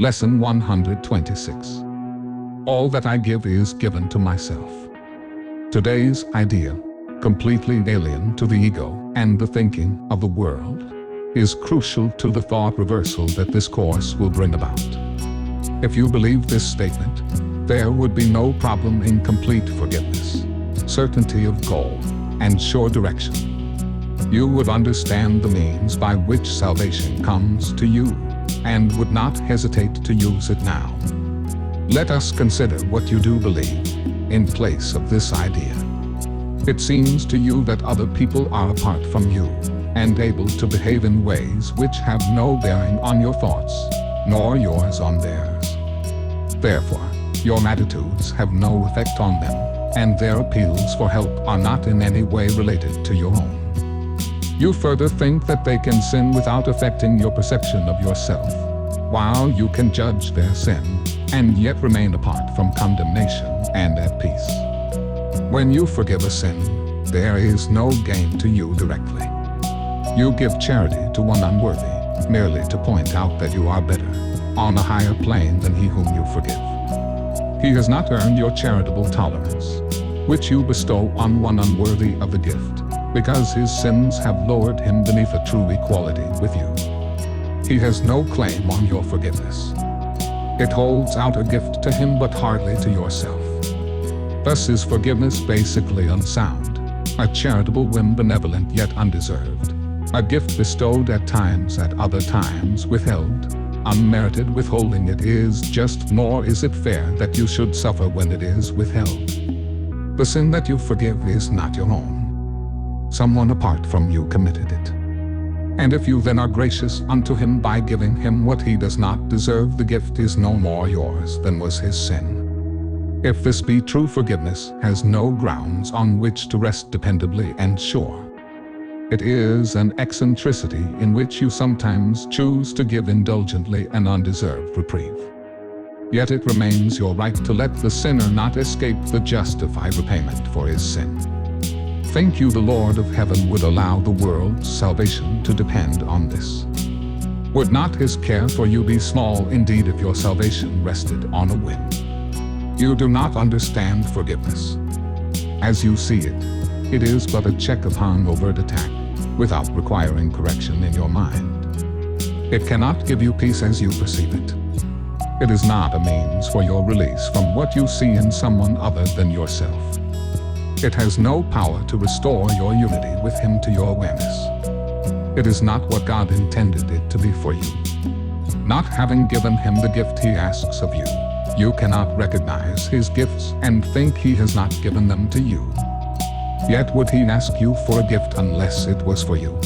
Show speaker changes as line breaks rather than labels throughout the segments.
Lesson 126. All that I give is given to myself. Today's idea, completely alien to the ego and the thinking of the world, is crucial to the thought reversal that this course will bring about. If you believe this statement, there would be no problem in complete forgiveness, certainty of goal, and sure direction. You would understand the means by which salvation comes to you, and would not hesitate to use it now. Let us consider what you do believe, in place of this idea. It seems to you that other people are apart from you, and able to behave in ways which have no bearing on your thoughts, nor yours on theirs. Therefore, your attitudes have no effect on them, and their appeals for help are not in any way related to your own. You further think that they can sin without affecting your perception of yourself, while you can judge their sin, and yet remain apart from condemnation and at peace. When you forgive a sin, there is no gain to you directly. You give charity to one unworthy, merely to point out that you are better, on a higher plane than he whom you forgive. He has not earned your charitable tolerance, which you bestow on one unworthy of the gift, because his sins have lowered him beneath a true equality with you. He has no claim on your forgiveness. It holds out a gift to him but hardly to yourself. Thus is forgiveness basically unsound, a charitable whim benevolent yet undeserved, a gift bestowed at times, at other times withheld, unmerited. Withholding it is just, nor is it fair that you should suffer when it is withheld. The sin that you forgive is not your own. Someone apart from you committed it. And if you then are gracious unto him by giving him what he does not deserve, the gift is no more yours than was his sin. If this be true, forgiveness has no grounds on which to rest dependably and sure. It is an eccentricity in which you sometimes choose to give indulgently an undeserved reprieve. Yet it remains your right to let the sinner not escape the justified repayment for his sin. Think you the Lord of heaven would allow the world's salvation to depend on this? Would not his care for you be small indeed if your salvation rested on a whim? You do not understand forgiveness. As you see it, it is but a check upon overt attack, without requiring correction in your mind. It cannot give you peace as you perceive it. It is not a means for your release from what you see in someone other than yourself. It has no power to restore your unity with him to your awareness. It is not what God intended it to be for you. Not having given him the gift he asks of you, you cannot recognize his gifts and think he has not given them to you. Yet would he ask you for a gift unless it was for you?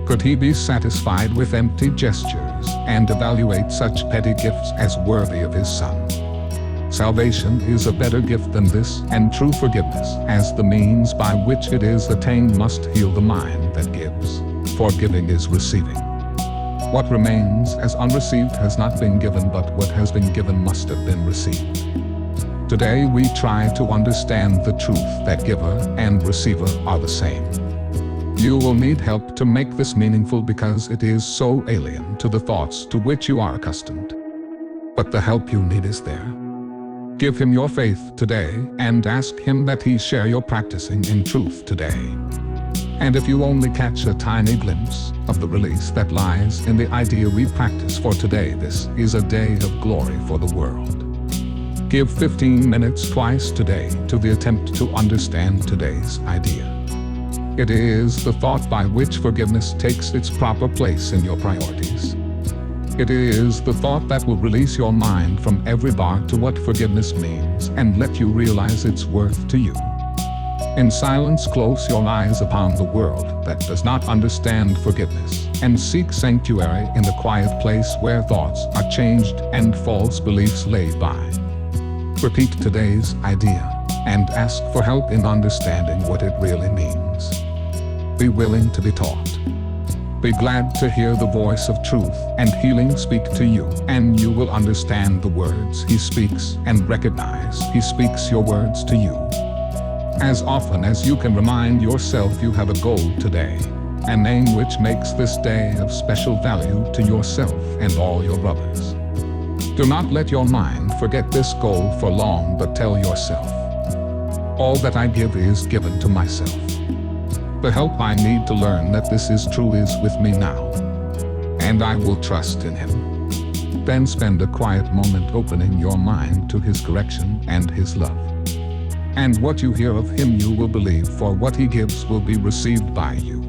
Could he be satisfied with empty gestures and evaluate such petty gifts as worthy of his Son? Salvation is a better gift than this, and true forgiveness, as the means by which it is attained, must heal the mind that gives, for giving is receiving. What remains as unreceived has not been given, but what has been given must have been received. Today we try to understand the truth that giver and receiver are the same. You will need help to make this meaningful because it is so alien to the thoughts to which you are accustomed. But the help you need is there. Give him your faith today and ask him that he share your practicing in truth today. And if you only catch a tiny glimpse of the release that lies in the idea we practice for today, this is a day of glory for the world. Give 15 minutes twice today to the attempt to understand today's idea. It is the thought by which forgiveness takes its proper place in your priorities. It is the thought that will release your mind from every bar to what forgiveness means and let you realize its worth to you. In silence, close your eyes upon the world that does not understand forgiveness, and seek sanctuary in the quiet place where thoughts are changed and false beliefs laid by. Repeat today's idea and ask for help in understanding what it really means. Be willing to be taught. Be glad to hear the voice of truth and healing speak to you, and you will understand the words he speaks and recognize he speaks your words to you. As often as you can remind yourself you have a goal today, a name which makes this day of special value to yourself and all your brothers. Do not let your mind forget this goal for long, but tell yourself, all that I give is given to myself. The help I need to learn that this is true is with me now, and I will trust in him. Then spend a quiet moment opening your mind to his correction and his love. And what you hear of him you will believe, for what he gives will be received by you.